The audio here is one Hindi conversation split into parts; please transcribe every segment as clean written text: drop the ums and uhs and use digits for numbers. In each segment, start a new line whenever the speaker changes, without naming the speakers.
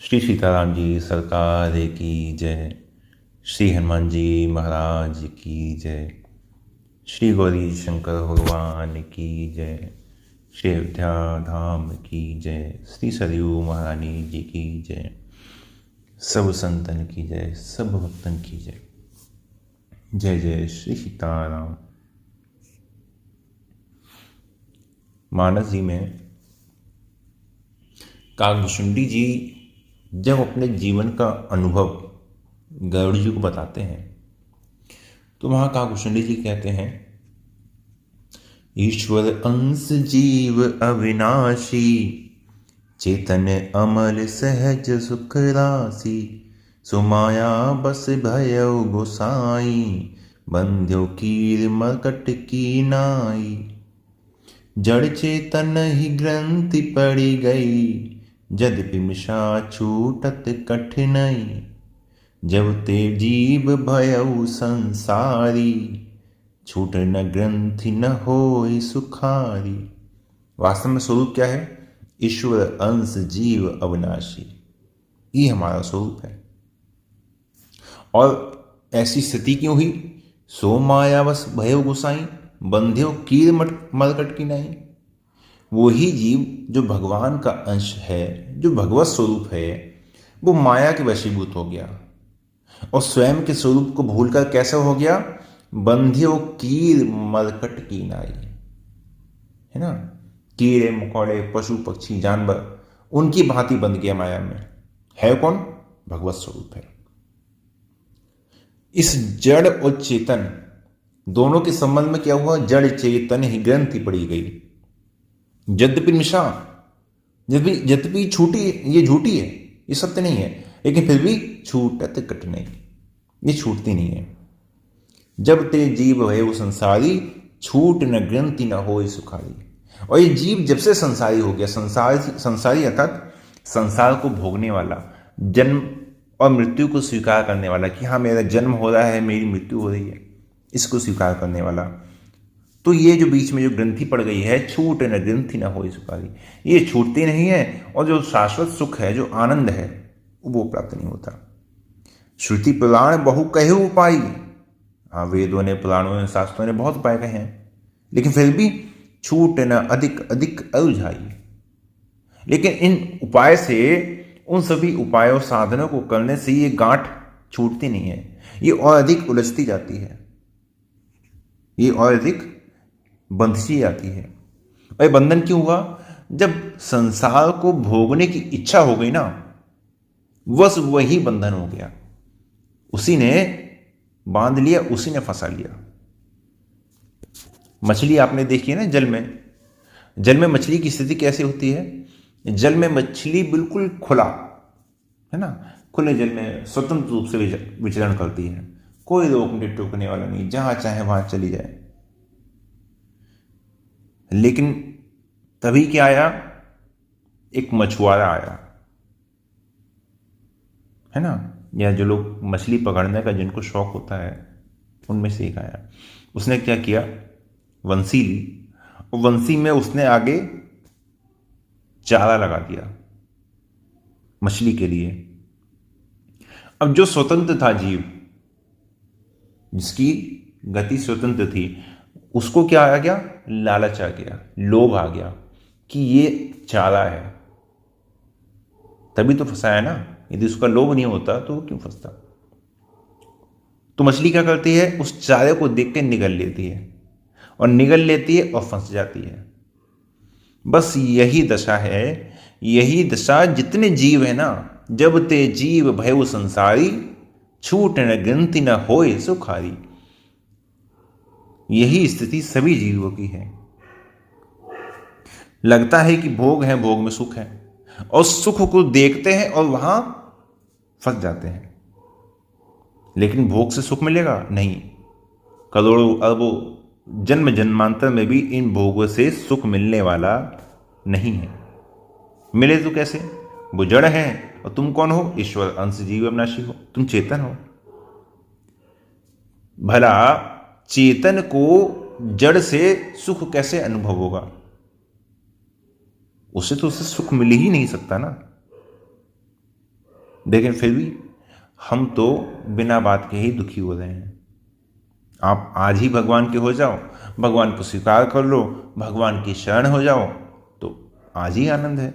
श्री सीताराम जी सरकार की जय। श्री हनुमान जी महाराज की जय। श्री गौरी शंकर भगवान की जय। श्री अयोध्या धाम की जय। श्री सरयू महारानी जी की जय। सब संतन की जय, सब भक्तन की जय। जय जय श्री सीताराम। मानस जी में काकभूषुंडी जी जब अपने जीवन का अनुभव गरुड़ जी को बताते हैं तो वहां काकभूषुंडी जी कहते हैं, ईश्वर अंश जीव अविनाशी, चेतन अमल सहज सुख राशि, सुमाया बस भयउ गोसाई, बंध्यो कीर मरकट की नाई। जड़ चेतन ही ग्रंथि पड़ी गई, यद्यपि मिशा छूटत कठिनाई। जब ते जीव भयउ संसारी, छूट न ग्रंथि न होई सुखारी। वास्तव में स्वरूप क्या है? ईश्वर अंश जीव अविनाशी, ये हमारा स्वरूप है। और ऐसी स्थिति क्यों हुई? सो मायावश भयो गोसाई, बंध्यो कीर मरकट की नाई। वही जीव जो भगवान का अंश है, जो भगवत स्वरूप है, वो माया के वशीभूत हो गया और स्वयं के स्वरूप को भूलकर कैसे हो गया? बंध्यो कीर मरकट की नाई, है ना। कीड़े मकोड़े पशु पक्षी जानवर उनकी भांति बंध गया माया में। है कौन? भगवत स्वरूप है। इस जड़ और चेतन दोनों के संबंध में क्या हुआ? जड़ चेतन ही ग्रंथि पड़ी गई। यद्यपि निशा, यद्यपि छूटी, ये झूठी है, ये सत्य नहीं है, लेकिन फिर भी छूटत कठिनाई, ये छूटती नहीं है। जब ते जीव है वो संसारी, छूट न ग्रंथि न हो सुखारी। और ये जीव जब से संसारी हो गया, संसारी अर्थात संसार को भोगने वाला, जन्म और मृत्यु को स्वीकार करने वाला कि हाँ मेरा जन्म हो रहा है, मेरी मृत्यु हो रही है, इसको स्वीकार करने वाला। तो ये जो बीच में जो ग्रंथि पड़ गई है, छूट न ग्रंथि न होई सुखारी, ये छूटती नहीं है और जो शाश्वत सुख है, जो आनंद है, वो प्राप्त नहीं होता। श्रुति पुराण बहु कहे उपाय, हाँ वेदों ने, पुराणों ने, शास्त्रों ने बहुत उपाय कहे हैं, लेकिन फिर भी छूट न अधिक अधिक अरुझाई। लेकिन इन उपाय से, उन सभी उपायों साधनों को करने से ये गांठ छूटती नहीं है, ये और अधिक उलझती जाती है, ये और अधिक बंधती जाती है। और बंधन क्यों हुआ? जब संसार को भोगने की इच्छा हो गई ना, बस वही बंधन हो गया। उसी ने बांध लिया, उसी ने फंसा लिया। मछली आपने देखी है ना, जल में मछली की स्थिति कैसे होती है? जल में मछली बिल्कुल खुला, है ना, खुले जल में स्वतंत्र रूप से विचरण करती है, कोई रोकने टोकने वाला नहीं, जहां चाहे वहां चली जाए। लेकिन तभी क्या आया? एक मछुआरा आया, है ना, या जो लोग मछली पकड़ने का जिनको शौक होता है उनमें से एक आया। उसने क्या किया? वंशी ली और वंशी में उसने आगे चारा लगा दिया मछली के लिए। अब जो स्वतंत्र था जीव, जिसकी गति स्वतंत्र थी, उसको क्या आ गया? लालच आ गया, लोभ आ गया कि ये चारा है, तभी तो फंसाया ना। यदि उसका लोभ नहीं होता तो वो क्यों फंसता? तो मछली क्या करती है? उस चारे को देख के निगल लेती है, और निगल लेती है और फंस जाती है। बस यही दशा है, यही दशा जितने जीव है ना, जब ते जीव भयउ संसारी, छूट न ग्रंथि न होए सुखारी। यही स्थिति सभी जीवों की है। लगता है कि भोग है, भोग में सुख है, और सुख को देखते हैं और वहां फंस जाते हैं। लेकिन भोग से सुख मिलेगा? नहीं। करोड़ों अरबों जन्म जन्मांतर में भी इन भोगों से सुख मिलने वाला नहीं है। मिले तो कैसे? वो जड़ है और तुम कौन हो? ईश्वर अंश जीव अविनाशी हो, तुम चेतन हो। भला चेतन को जड़ से सुख कैसे अनुभव होगा? उसे तो उससे सुख मिल ही नहीं सकता ना। लेकिन फिर भी हम तो बिना बात के ही दुखी हो रहे हैं। आप आज ही भगवान के हो जाओ, भगवान को स्वीकार कर लो, भगवान की शरण हो जाओ, तो आज ही आनंद है।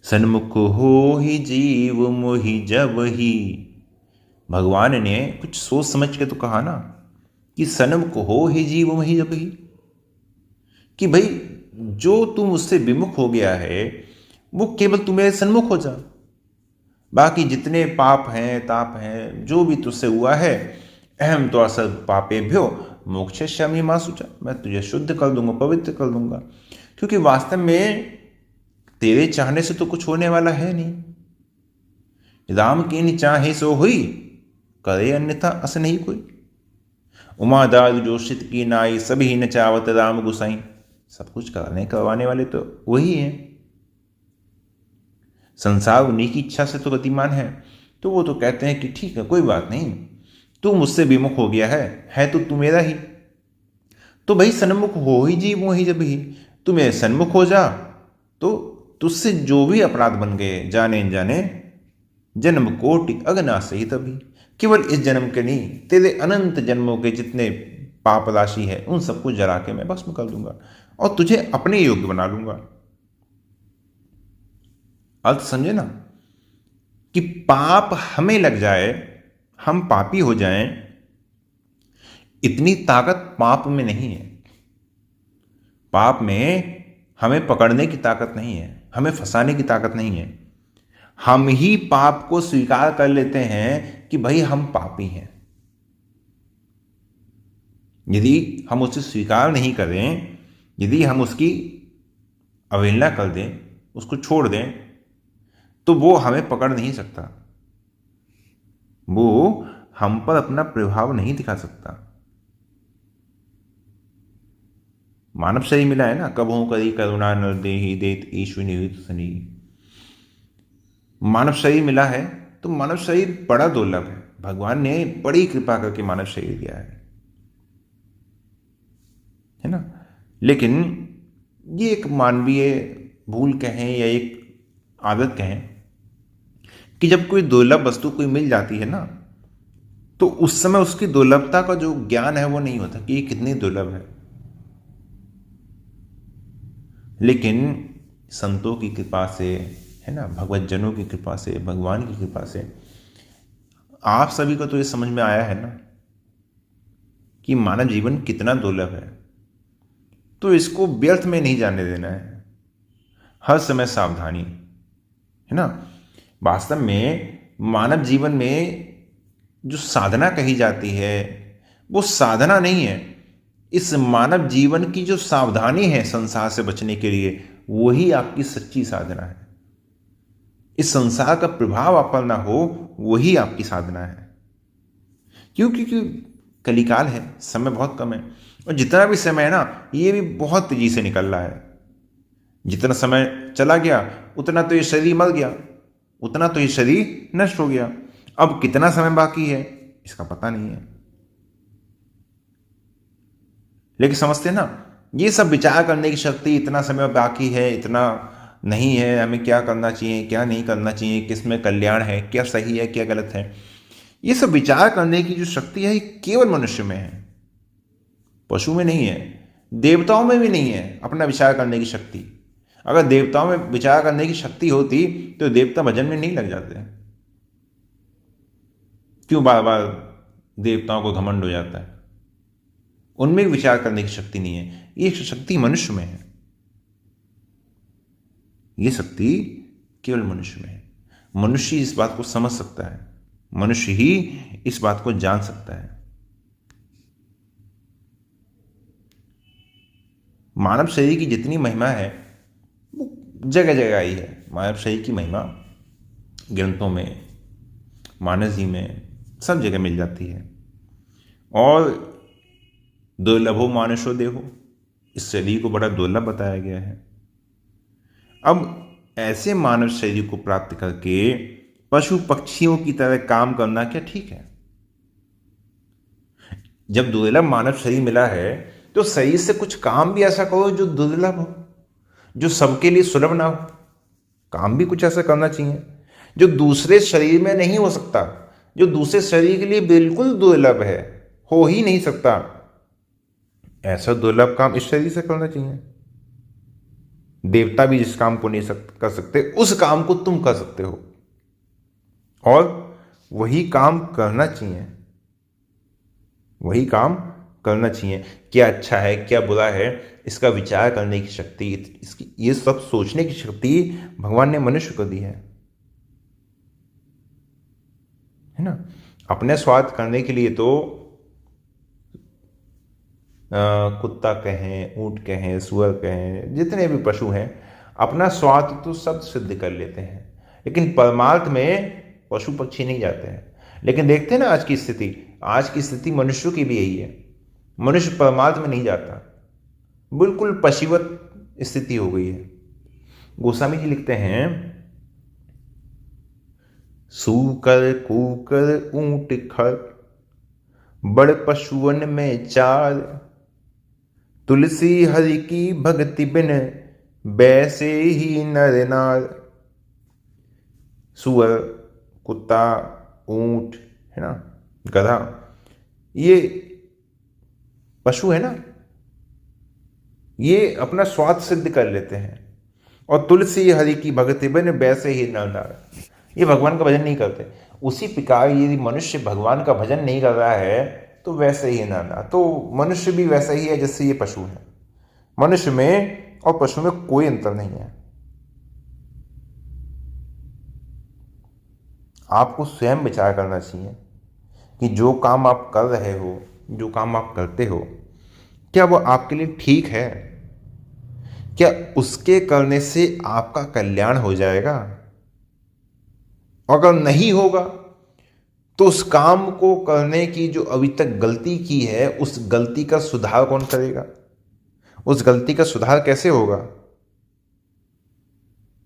सन्मुख हो ही जीव मोहि जब ही, भगवान ने कुछ सोच समझ के तो कहा ना कि सन्मुख हो ही जीव मोहि जब ही, कि भाई जो तुम उससे विमुख हो गया है वो केवल तुम्हें सन्मुख हो जा। बाकी जितने पाप हैं ताप हैं जो भी तुझसे हुआ है, अहम तो असद पापेभ्यो मोक्षयिष्यामि मा शुचा, मैं तुझे शुद्ध कर दूंगा, पवित्र कर दूंगा। क्योंकि वास्तव में तेरे चाहने से तो कुछ होने वाला है नहीं। राम की न चाहे सो हुई, करे अन्यथा अस नहीं कोई। उमा दाद जोशित की नाई, सभी न चावत राम गुसाई। सब कुछ करने करवाने वाले तो वही हैं। संसार उन्हीं की इच्छा से तो गतिमान है, तो वो तो कहते हैं कि ठीक है कोई बात नहीं, तू मुझसे विमुख हो गया है तो तू मेरा ही। तो भाई सन्मुख हो ही जीव वही जब ही, तू मेरे सन्मुख हो जा, तो तुझसे जो भी अपराध बन गए जाने जाने, जन्म कोटि अगनाश ही तभी, केवल इस जन्म के नहीं तेरे अनंत जन्मों के जितने पाप राशि है उन सबको जला के मैं भस्म कर दूंगा और तुझे अपने योग्य बना लूंगा। अर्थ समझे ना, कि पाप हमें लग जाए, हम पापी हो जाएं, इतनी ताकत पाप में नहीं है। पाप में हमें पकड़ने की ताकत नहीं है, हमें फंसाने की ताकत नहीं है। हम ही पाप को स्वीकार कर लेते हैं कि भाई हम पापी हैं। यदि हम उसे स्वीकार नहीं करें, यदि हम उसकी अवहेलना कर दें, उसको छोड़ दें, तो वो हमें पकड़ नहीं सकता, वो हम पर अपना प्रभाव नहीं दिखा सकता। मानव शरीर मिला है ना, कबहू करी करुणा नर देहि देत ईश्वर निहित सनी। मानव शरीर मिला है तो मानव शरीर बड़ा दुर्लभ है, भगवान ने बड़ी कृपा करके मानव शरीर दिया है ना। लेकिन ये एक मानवीय भूल कहें या एक आदत कहें कि जब कोई दुर्लभ वस्तु कोई मिल जाती है ना, तो उस समय उसकी दुर्लभता का जो ज्ञान है वो नहीं होता कि ये कितनी दुर्लभ है। लेकिन संतों की कृपा से, है ना, भगवत जनों की कृपा से, भगवान की कृपा से आप सभी को तो ये समझ में आया है ना कि मानव जीवन कितना दुर्लभ है। तो इसको व्यर्थ में नहीं जाने देना है, हर समय सावधानी, है ना। वास्तव में मानव जीवन में जो साधना कही जाती है वो साधना नहीं है, इस मानव जीवन की जो सावधानी है संसार से बचने के लिए, वही आपकी सच्ची साधना है। इस संसार का प्रभाव आप पर ना हो, वही आपकी साधना है। क्योंकि कलिकाल है, समय बहुत कम है, और जितना भी समय है ना ये भी बहुत तेजी से निकल रहा है। जितना समय चला गया उतना तो ये शरीर मर गया, उतना तो ये शरीर नष्ट हो गया। अब कितना समय बाकी है इसका पता नहीं है। लेकिन समझते हैं ना, ये सब विचार करने की शक्ति, इतना समय बाकी है, इतना नहीं है, हमें क्या करना चाहिए क्या नहीं करना चाहिए, किस में कल्याण है, क्या सही है क्या गलत है, ये सब विचार करने की जो शक्ति है ये केवल मनुष्य में है, पशु में नहीं है, देवताओं में भी नहीं है अपना विचार करने की शक्ति। अगर देवताओं में विचार करने की शक्ति होती तो देवता भजन में नहीं लग जाते। क्यों बार बार देवताओं को घमंड हो जाता है? उनमें विचार करने की शक्ति नहीं है, ये शक्ति मनुष्य में है। ये शक्ति केवल मनुष्य में है। मनुष्य इस बात को समझ सकता है, मनुष्य ही इस बात को जान सकता है। मानव शरीर की जितनी महिमा है वो जगह जगह आई है। मानव शरीर की महिमा ग्रंथों में, मानस जी में, सब जगह मिल जाती है। और दुर्लभो मानुषो देहो, इस शरीर को बड़ा दुर्लभ बताया गया है। अब ऐसे मानव शरीर को प्राप्त करके पशु पक्षियों की तरह काम करना क्या ठीक है? जब दुर्लभ मानव शरीर मिला है तो शरीर से कुछ काम भी ऐसा करो जो दुर्लभ हो, जो सबके लिए सुलभ ना हो। काम भी कुछ ऐसा करना चाहिए। जो दूसरे शरीर में नहीं हो सकता, जो दूसरे शरीर के लिए बिल्कुल दुर्लभ है, हो ही नहीं सकता, ऐसा दुर्लभ काम इस शरीर से करना चाहिए। देवता भी जिस काम को नहीं कर सकते उस काम को तुम कर सकते हो, और वही काम करना चाहिए, वही काम करना चाहिए। क्या अच्छा है क्या बुरा है इसका विचार करने की शक्ति, इसकी ये सब सोचने की शक्ति भगवान ने मनुष्य को दी है ना। अपने स्वार्थ करने के लिए तो कुत्ता कहें, ऊंट कहें, सुअर कहें, जितने भी पशु हैं, अपना स्वार्थ तो सब सिद्ध कर लेते हैं, लेकिन परमार्थ में पशु पक्षी नहीं जाते हैं। लेकिन देखते हैं ना आज की स्थिति मनुष्यों की भी यही है। मनुष्य परमार्थ में नहीं जाता, बिल्कुल पशुवत स्थिति हो गई है। गोस्वामी जी लिखते हैं, सूकर कूकर ऊंट खर, बड़ पशुअन में चार, तुलसी हरि की भक्ति बिन, बैसे ही नर नार। सुअर, कुत्ता, ऊंट है ना, गधा, ये पशु है ना, ये अपना स्वार्थ सिद्ध कर लेते हैं। और तुलसी हरि की भक्ति बिन, बैसे ही नर नार, ये भगवान का भजन नहीं करते। उसी प्रकार यदि मनुष्य भगवान का भजन नहीं कर रहा है तो वैसे ही नाना, तो मनुष्य भी वैसा ही है जैसे ये पशु है। मनुष्य में और पशु में कोई अंतर नहीं है। आपको स्वयं विचार करना चाहिए कि जो काम आप कर रहे हो, जो काम आप करते हो, क्या वो आपके लिए ठीक है? क्या उसके करने से आपका कल्याण हो जाएगा? अगर नहीं होगा तो उस काम को करने की जो अभी तक गलती की है, उस गलती का सुधार कौन करेगा? उस गलती का सुधार कैसे होगा?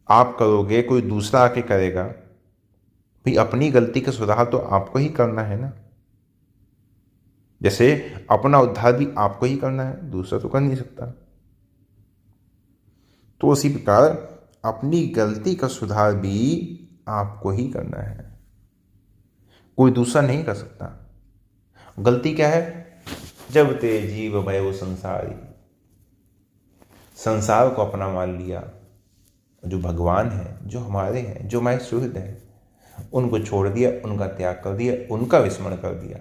आप करोगे, कोई दूसरा आके करेगा? भाई अपनी गलती का सुधार तो आपको ही करना है ना। जैसे अपना उद्धार भी आपको ही करना है, दूसरा तो कर नहीं सकता। तो उसी प्रकार अपनी गलती का सुधार भी आपको ही करना है, कोई दूसरा नहीं कर सकता। गलती क्या है? जब ते जीव भयो संसारी, संसार को अपना मान लिया। जो भगवान है, जो हमारे हैं, जो हमारे सुहृद हैं, उनको छोड़ दिया, उनका त्याग कर दिया, उनका विस्मरण कर दिया।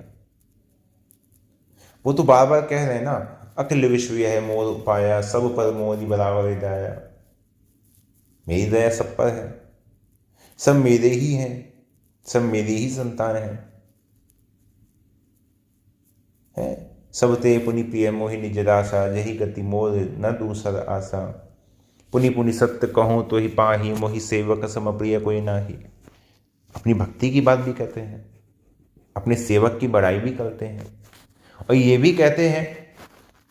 वो तो बार बार कह रहे हैं ना, अखिल विश्व यह मोर उपाया, सब पर मोरी बराबर दया। मेरी दया सब पर है, सब मेरे ही हैं, सब मेरी ही संतान है। सब ते पुनि प्रिय मोहि निज दासा, यही गति मोर न दूसर आशा। पुनि पुनि सत्य कहूँ तो ही पाही, मोहि सेवक सम प्रिय कोई नाही। अपनी भक्ति की बात भी कहते हैं, अपने सेवक की बड़ाई भी करते हैं, और ये भी कहते हैं,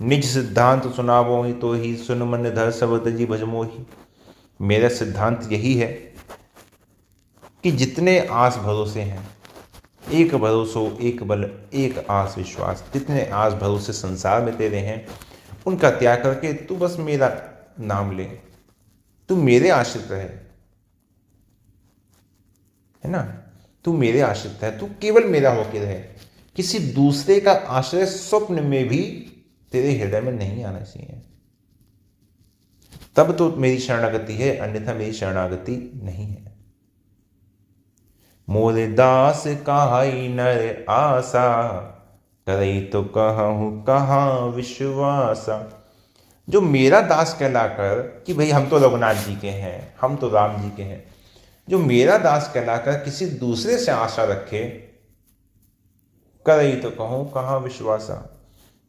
निज सिद्धांत सुनावो ही तो ही, सुन मन धर सब तजी भज मोहि। मेरा सिद्धांत यही है कि जितने आस भरोसे हैं, एक भरोसो एक बल एक आस विश्वास, जितने आस भरोसे संसार में तेरे हैं, उनका त्याग करके तू बस मेरा नाम ले, तू मेरे आश्रित है ना, तू मेरे आश्रित है, तू केवल मेरा होकर रहे। किसी दूसरे का आश्रय स्वप्न में भी तेरे हृदय में नहीं आना चाहिए, तब तो मेरी शरणागति है, अन्यथा मेरी शरणागति नहीं है। मोर दास कहाई नर आशा, करई तो कहूँ कहाँ विश्वासा। जो मेरा दास कहलाकर, कि भाई हम तो रघुनाथ जी के हैं, हम तो राम जी के हैं, जो मेरा दास कहलाकर किसी दूसरे से आशा रखे, करई तो कहूँ कहाँ विश्वासा।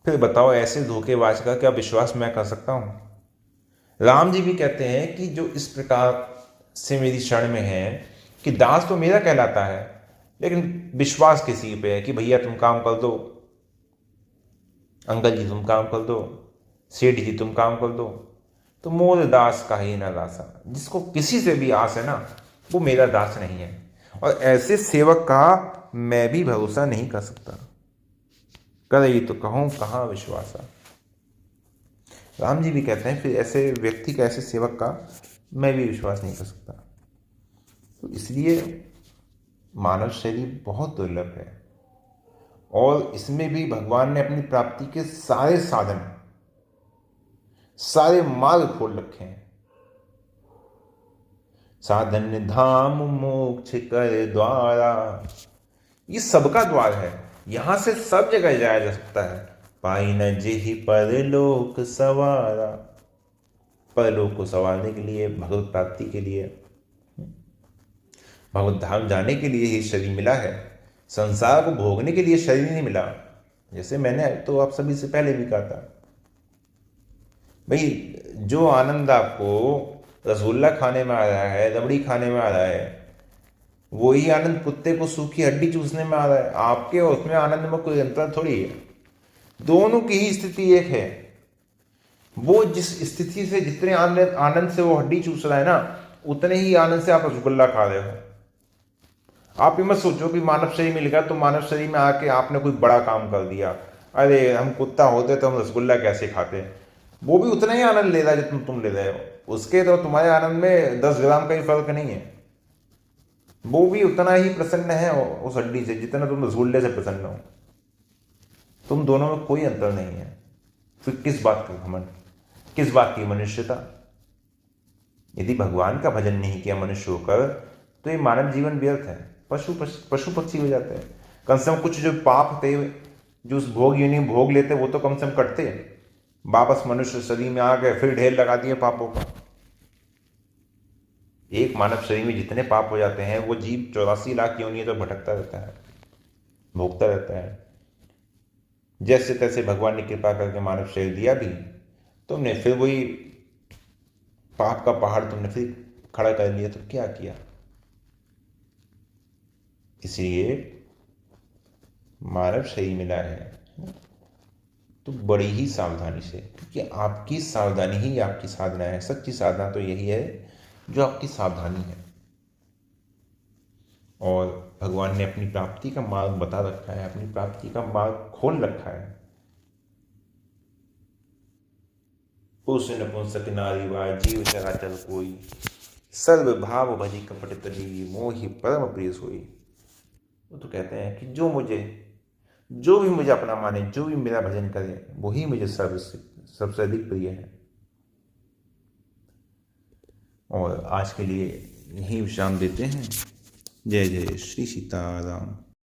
फिर बताओ, ऐसे धोखेबाज का क्या विश्वास मैं कर सकता हूँ? राम जी भी कहते हैं कि जो इस प्रकार से मेरी शरण में है, कि दास तो मेरा कहलाता है, लेकिन विश्वास किसी पे है कि भैया तुम काम कर दो, अंकल जी तुम काम कर दो, सेठ जी तुम काम कर दो, तो मोर दास का ही न दासा। जिसको किसी से भी आस है ना, वो मेरा दास नहीं है, और ऐसे सेवक का मैं भी भरोसा नहीं कर सकता। करई तो कहूँ कहाँ विश्वासा। राम जी भी कहते हैं फिर ऐसे व्यक्ति का, ऐसे सेवक का मैं भी विश्वास नहीं कर सकता। तो इसलिए मानव शरीर बहुत दुर्लभ है और इसमें भी भगवान ने अपनी प्राप्ति के सारे साधन, सारे मार्ग खोल रखे हैं। साधन धाम मोक्ष कर द्वारा, ये सबका द्वार है, यहां से सब जगह जाया जा सकता है। पाई न जेहि परलोक सवारा, परलोक को संवारने के लिए, भगवत प्राप्ति के लिए, भगवत धाम जाने के लिए ही शरीर मिला है। संसार को भोगने के लिए शरीर नहीं मिला। जैसे मैंने तो आप सभी से पहले भी कहा था भाई, जो आनंद आपको रसगुल्ला खाने में आ रहा है, रबड़ी खाने में आ रहा है, वही आनंद कुत्ते को सूखी हड्डी चूसने में आ रहा है। आपके और उसमें आनंद में कोई अंतर थोड़ी है, दोनों की ही स्थिति एक है। वो जिस स्थिति से, जितने आनंद से वो हड्डी चूस रहा है ना, उतने ही आनंद से आप रसगुल्ला खा रहे हो। आप ये मत सोचो कि मानव शरीर मिल गया तो मानव शरीर में आके आपने कोई बड़ा काम कर दिया, अरे हम कुत्ता होते तो हम रसगुल्ला कैसे खाते। वो भी उतना ही आनंद ले रहा है जितना तुम ले रहे हो, उसके तो तुम्हारे आनंद में 10 ग्राम का ही फर्क नहीं है। वो भी उतना ही प्रसन्न है उस हड्डी से जितना तुम रसगुल्ले से प्रसन्न हो। तुम दोनों में कोई अंतर नहीं है। फिर किस बात का घमंड, किस बात की मनुष्यता। यदि भगवान का भजन नहीं किया मनुष्य होकर तो ये मानव जीवन व्यर्थ है, पशु पक्षी हो जाते हैं। कम से कम कुछ जो पाप थे, जो उस भोग योनि भोग लेते, वो तो कम से कम कटते। वापस मनुष्य शरीर में आ गए, फिर ढेर लगा दिए पापों का। एक मानव शरीर में जितने पाप हो जाते हैं, वो जीव 84 लाख योनि तो भटकता रहता है, भोगता रहता है। जैसे तैसे भगवान ने कृपा करके मानव शरीर दिया भी, तुमने फिर वही पाप का पहाड़ तुमने फिर खड़ा कर लिया, तो क्या किया। इसलिए मानव शरीर मिला है तो बड़ी ही सावधानी से, क्योंकि आपकी सावधानी ही आपकी साधना है। सच्ची साधना तो यही है जो आपकी सावधानी है। और भगवान ने अपनी प्राप्ति का मार्ग बता रखा है, अपनी प्राप्ति का मार्ग खोल रखा है। पुरुष नपुंसक नारी वा जीव चराचर कोई, सर्व भाव भजी कपट तजी, मोहि परम प्रिय सोई। वो तो कहते हैं कि जो भी मुझे अपना माने, जो भी मेरा भजन करे, वही मुझे सबसे अधिक प्रिय है। और आज के लिए यही विश्राम देते हैं। जय जय श्री सीताराम।